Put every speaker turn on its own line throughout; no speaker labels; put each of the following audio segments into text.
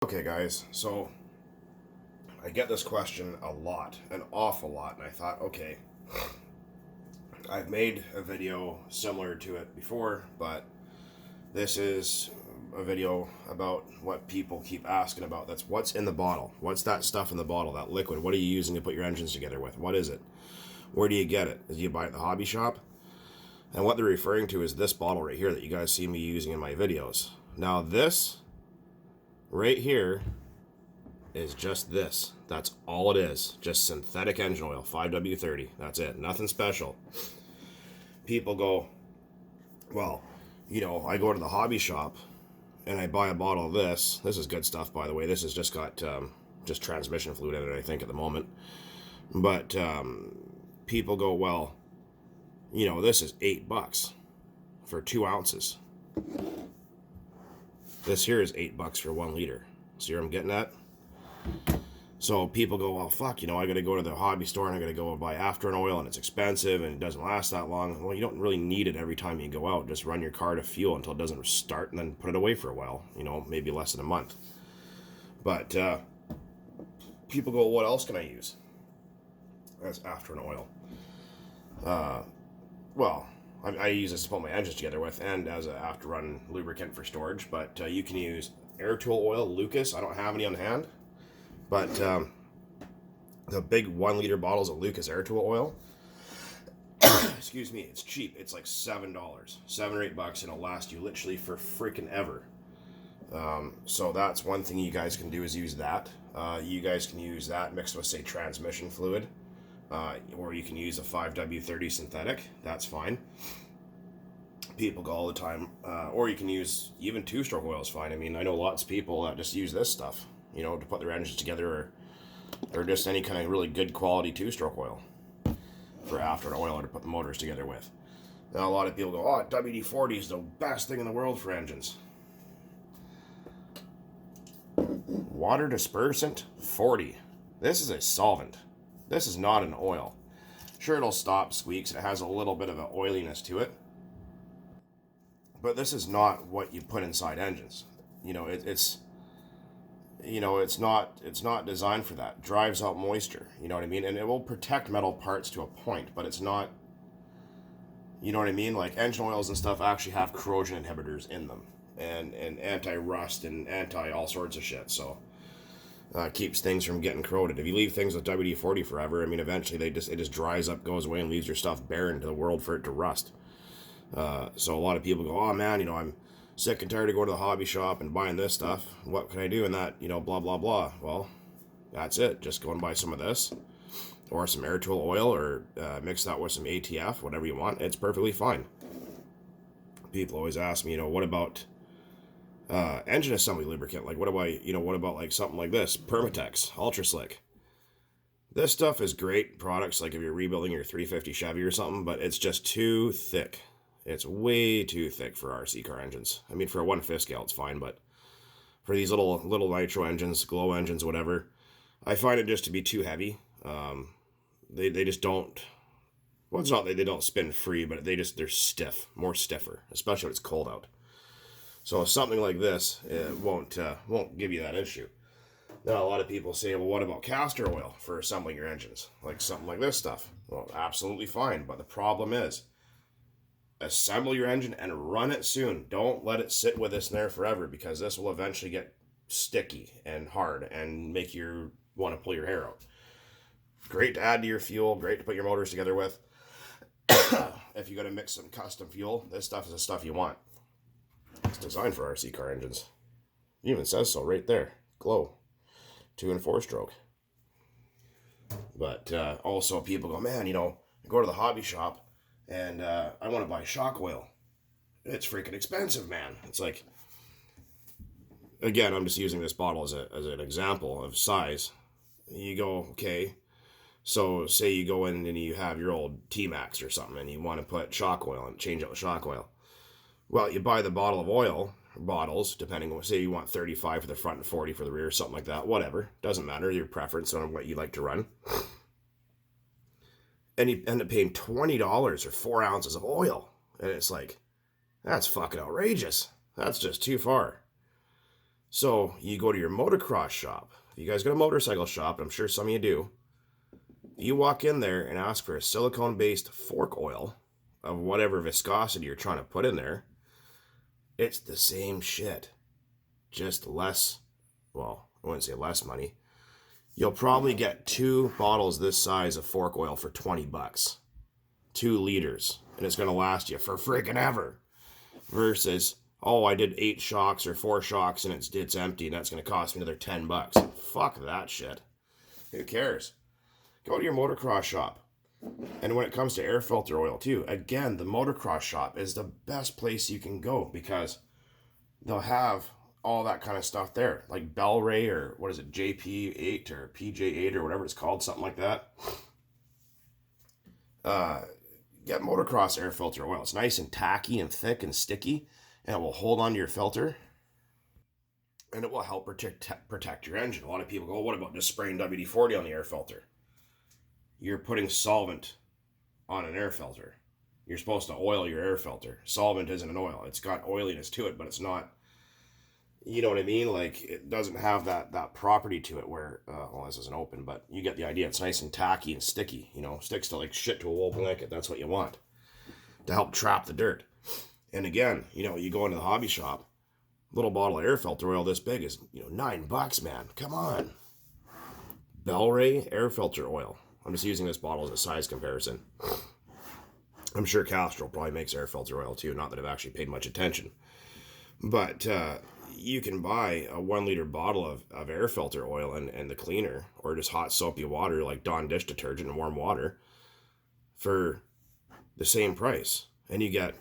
Okay, guys, so I get this question a lot, an awful lot, and I thought, okay, I've made a video similar to it before, but this is a video about what people keep asking about. That's what's in the bottle. What's that stuff in the bottle, that liquid? What are you using to put your engines together with? What is it? Where do you get it? Do you buy it at the hobby shop? And what they're referring to is this bottle right here that you guys see me using in my videos. Now, this right here is just this. That's all it is. Just synthetic engine oil, 5W30. That's it. Nothing special. People go, well, I go to the hobby shop and I buy a bottle of this. This is good stuff, by the way. This has just got just transmission fluid in it, I think, at the moment. But people go, well, this is $8 for 2 ounces. This here is $8 for 1 liter. See where I'm getting at? So people go, well, fuck, I got to go to the hobby store and I got to go and buy after an oil and it's expensive and it doesn't last that long. Well, you don't really need it every time you go out. Just run your car to fuel until it doesn't start and then put it away for a while, maybe less than a month. But people go, what else can I use as after an oil? Well, I use this to put my engines together with and as an after run lubricant for storage, but you can use air tool oil, Lucas. I don't have any on hand. But the big 1 liter bottles of Lucas air tool oil, excuse me, it's cheap. It's like $7, $7 or $8, and it'll last you literally for freaking ever. So that's one thing you guys can do is use that. You guys can use that mixed with, say, transmission fluid, or you can use a 5W30 synthetic. That's fine. People go all the time, or you can use even 2-stroke oil is fine. I mean, I know lots of people that just use this stuff, to put their engines together, or just any kind of really good quality 2-stroke oil for after an oil or to put the motors together with. Now, a lot of people go, oh, WD-40 is the best thing in the world for engines. Water dispersant 40. This is a solvent. This is not an oil. Sure, it'll stop squeaks. It has a little bit of an oiliness to it. But this is not what you put inside engines. It's not designed for that. It drives out moisture, you know what I mean? And it will protect metal parts to a point, but it's not, you know what I mean? Like engine oils and stuff actually have corrosion inhibitors in them and anti-rust and anti all sorts of shit. So keeps things from getting corroded. If you leave things with WD-40 forever, I mean, eventually it just dries up, goes away, and leaves your stuff barren to the world for it to rust. So a lot of people go, oh man, I'm sick and tired of going to the hobby shop and buying this stuff. What can I do in that, blah, blah, blah. Well, that's it. Just go and buy some of this or some air tool oil or mix that with some ATF, whatever you want. It's perfectly fine. People always ask me, what about engine assembly lubricant? Like, what about like something like this? Permatex, Ultra Slick. This stuff is great products, like if you're rebuilding your 350 Chevy or something, but it's just too thick. It's way too thick for RC car engines. I mean, for a 1/5 scale, it's fine, but for these little nitro engines, glow engines, whatever, I find it just to be too heavy. They just don't. Well, it's not that they don't spin free, but they're stiff, more stiffer, especially when it's cold out. So something like this, it won't give you that issue. Now, a lot of people say, well, what about castor oil for assembling your engines? Like something like this stuff. Well, absolutely fine, but the problem is, assemble your engine and run it soon. Don't let it sit with us in there forever, because this will eventually get sticky and hard and make you want to pull your hair out. Great to add to your fuel, great to put your motors together with. If you got to mix some custom fuel, this stuff is the stuff you want. It's designed for RC car engines. It even says so right there. Glow. 2 and 4-stroke. But also people go, man, go to the hobby shop and I want to buy shock oil. It's freaking expensive, man. It's like, again, I'm just using this bottle as an example of size. You go, okay, so say you go in and you have your old T-Max or something and you want to put shock oil and change out the shock oil. Well, you buy the bottle of oil, bottles, depending on, say you want 35 for the front and 40 for the rear, something like that, whatever. Doesn't matter, your preference on what you like to run. And you end up paying $20 for 4 ounces of oil. And it's like, that's fucking outrageous. That's just too far. So you go to your motocross shop. You guys got a motorcycle shop, I'm sure some of you do. You walk in there and ask for a silicone-based fork oil of whatever viscosity you're trying to put in there. It's the same shit, just less, well, I wouldn't say less money. You'll probably get 2 bottles this size of fork oil for 20 bucks. 2 liters, and it's going to last you for freaking ever. Versus, oh, I did 8 shocks or 4 shocks and it's empty, and that's going to cost me another 10 bucks. Fuck that shit. Who cares? Go to your motocross shop. And when it comes to air filter oil too, again, the motocross shop is the best place you can go because they'll have all that kind of stuff there, like Bel-Ray or what is it, JP8 or PJ8 or whatever it's called, something like that. Get motocross air filter oil. It's nice and tacky and thick and sticky, and it will hold on to your filter, and it will help protect your engine. A lot of people go, what about just spraying WD-40 on the air filter? You're putting solvent on an air filter. You're supposed to oil your air filter. Solvent isn't an oil. It's got oiliness to it, but it's not, you know what I mean? Like, it doesn't have that property to it where, well, this isn't open, but you get the idea. It's nice and tacky and sticky, you know, sticks to like shit to a wool blanket. That's what you want to help trap the dirt. And again, you know, you go into the hobby shop, little bottle of air filter oil this big is, you know, $9, man. Come on. Bel-Ray air filter oil. I'm just using this bottle as a size comparison. I'm sure Castrol probably makes air filter oil too, not that I've actually paid much attention. But you can buy a 1 liter bottle of air filter oil and the cleaner, or just hot soapy water like Dawn dish detergent and warm water for the same price. And you get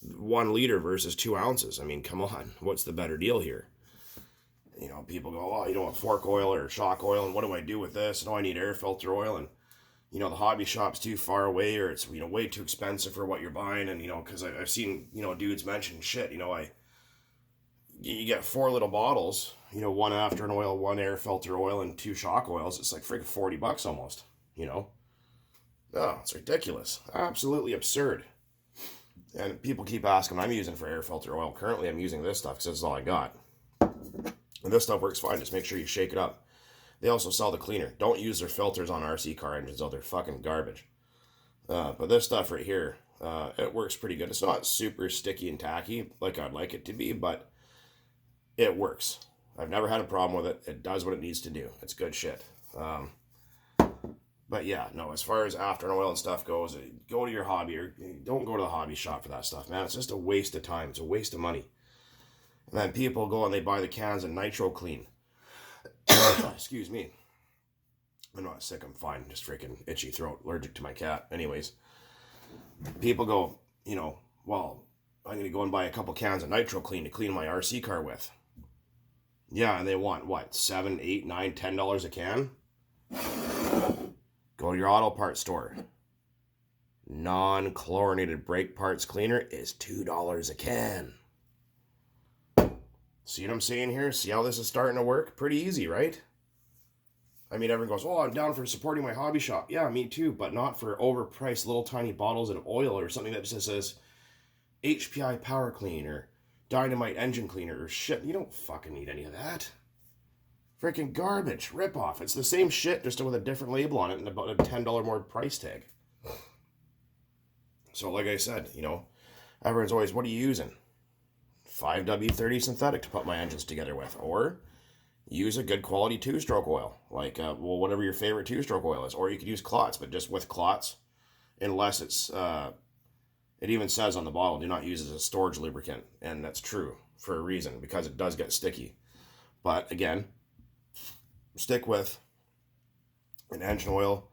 1 liter versus 2 ounces. I mean, come on, what's the better deal here? You know, people go, oh, you don't want fork oil or shock oil, and what do I do with this? And oh, I need air filter oil, and you know, the hobby shop's too far away, or it's, you know, way too expensive for what you're buying. And you know, because I've seen, you know, dudes mention shit. You know, you get 4 little bottles, you know, 1 after an oil, 1 air filter oil, and 2 shock oils. It's like freaking $40 almost. You know, oh, it's ridiculous, absolutely absurd. And people keep asking, I'm using for air filter oil. Currently, I'm using this stuff because that's all I got. And this stuff works fine. Just make sure you shake it up. They also sell the cleaner. Don't use their filters on RC car engines, though. They're fucking garbage. But this stuff right here, it works pretty good. It's not super sticky and tacky like I'd like it to be, but it works. I've never had a problem with it. It does what it needs to do. It's good shit. But yeah, no, as far as after an oil and stuff goes, go to your hobby, or don't go to the hobby shop for that stuff, man. It's just a waste of time. It's a waste of money. And then people go and they buy the cans of Nitro Clean. Excuse me. I'm not sick, I'm fine. Just freaking itchy throat, allergic to my cat. Anyways, people go, you know, well, I'm going to go and buy a couple cans of Nitro Clean to clean my RC car with. Yeah, and they want, what, $7, $8, $9, $10 a can? Go to your auto parts store. Non-chlorinated brake parts cleaner is $2 a can. See what I'm saying here? See how this is starting to work? Pretty easy, right? I mean, everyone goes, oh, I'm down for supporting my hobby shop. Yeah, me too, but not for overpriced little tiny bottles of oil or something that just says HPI Power Clean or Dynamite Engine Cleaner or shit. You don't fucking need any of that. Freaking garbage. Rip off. It's the same shit, just with a different label on it and about a $10 more price tag. So like I said, you know, everyone's always, what are you using? 5W30 synthetic to put my engines together with, or use a good quality 2-stroke oil, like well, whatever your favorite 2-stroke oil is, or you could use clots, but just with clots, unless it's it even says on the bottle, do not use it as a storage lubricant, and that's true for a reason, because it does get sticky. But again, stick with an engine oil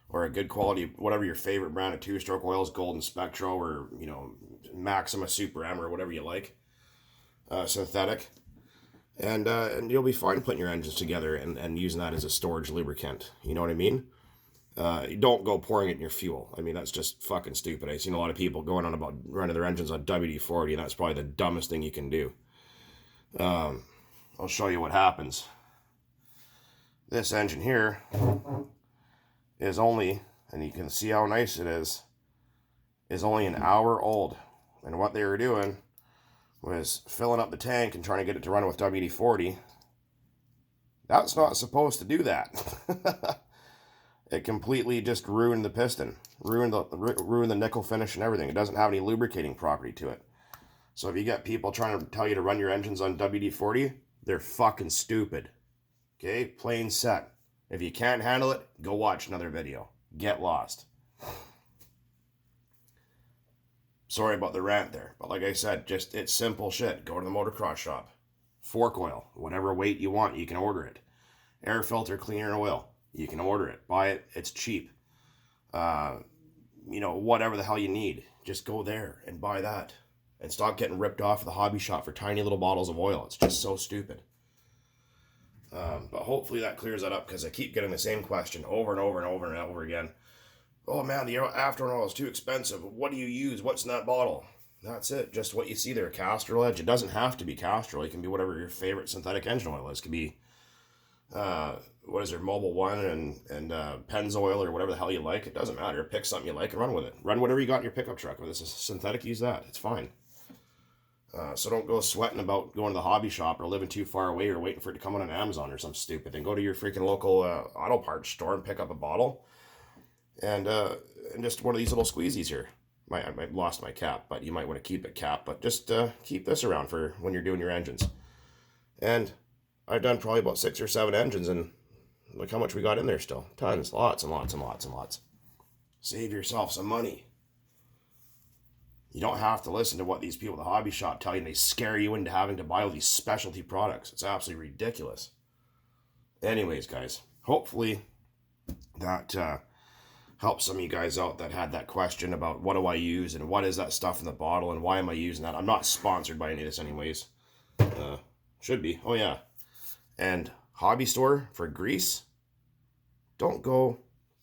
or a good quality, whatever your favorite brand of 2-stroke oil is, Golden Spectro or, you know, Maxima Super M or whatever you like. Synthetic, and you'll be fine putting your engines together and using that as a storage lubricant. You know what I mean? You don't go pouring it in your fuel. I mean, that's just fucking stupid. I've seen a lot of people going on about running their engines on WD-40, and that's probably the dumbest thing you can do. I'll show you what happens. This engine here is only, and you can see how nice it is only an hour old. And what they were doing was filling up the tank and trying to get it to run with WD-40. That's not supposed to do that. It completely just ruined the piston, ruined the nickel finish and everything. It doesn't have any lubricating property to it. So if you get people trying to tell you to run your engines on WD-40, they're fucking stupid. Okay, plain set. If you can't handle it, go watch another video. Get lost. Sorry about the rant there, but like I said, just it's simple shit. Go to the motocross shop. Fork oil, whatever weight you want, you can order it. Air filter cleaner oil, you can order it. Buy it, it's cheap. Whatever the hell you need, just go there and buy that. And stop getting ripped off at the hobby shop for tiny little bottles of oil. It's just so stupid. But hopefully that clears that up, because I keep getting the same question over and over and over and over again. Oh man, the after oil is too expensive. What do you use? What's in that bottle? That's it. Just what you see there. Castrol Edge. It doesn't have to be Castrol. It can be whatever your favorite synthetic engine oil is. It could be, Mobil 1 and Pennzoil or whatever the hell you like. It doesn't matter. Pick something you like and run with it. Run whatever you got in your pickup truck. If it's a synthetic, use that. It's fine. So don't go sweating about going to the hobby shop or living too far away or waiting for it to come on Amazon or something stupid. And go to your freaking local auto parts store and pick up a bottle and just one of these little squeezies here. I lost my cap, but you might want to keep it capped. But just keep this around for when you're doing your engines. And I've done probably about 6 or 7 engines, and look how much we got in there still. Tons, lots and lots and lots and lots. Save yourself some money. You don't have to listen to what these people at the hobby shop tell you, and they scare you into having to buy all these specialty products. It's absolutely ridiculous. Anyways, guys, hopefully that helps some of you guys out that had that question about what do I use and what is that stuff in the bottle and why am I using that. I'm not sponsored by any of this anyways. Should be. Oh, yeah. And hobby store for grease, don't go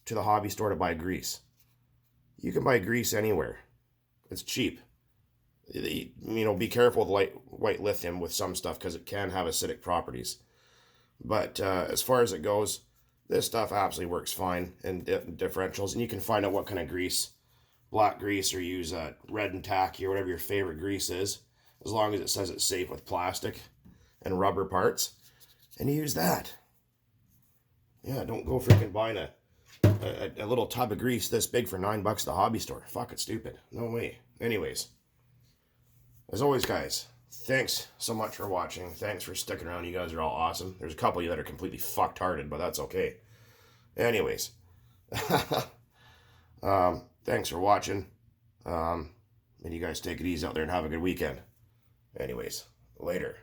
to the hobby store to buy grease. You can buy grease anywhere. It's cheap. Be careful with white lithium with some stuff because it can have acidic properties. But as far as it goes, this stuff absolutely works fine in differentials. And you can find out what kind of grease, black grease, or use red and tacky or whatever your favorite grease is, as long as it says it's safe with plastic and rubber parts. And you use that. Yeah, don't go freaking buying a little tub of grease this big for $9 at the hobby store. Fuck, it's stupid. No way. Anyways, as always, guys, thanks so much for watching. Thanks for sticking around. You guys are all awesome. There's a couple of you that are completely fucked-hearted, but that's okay. Anyways, thanks for watching. And you guys take it easy out there and have a good weekend. Anyways, later.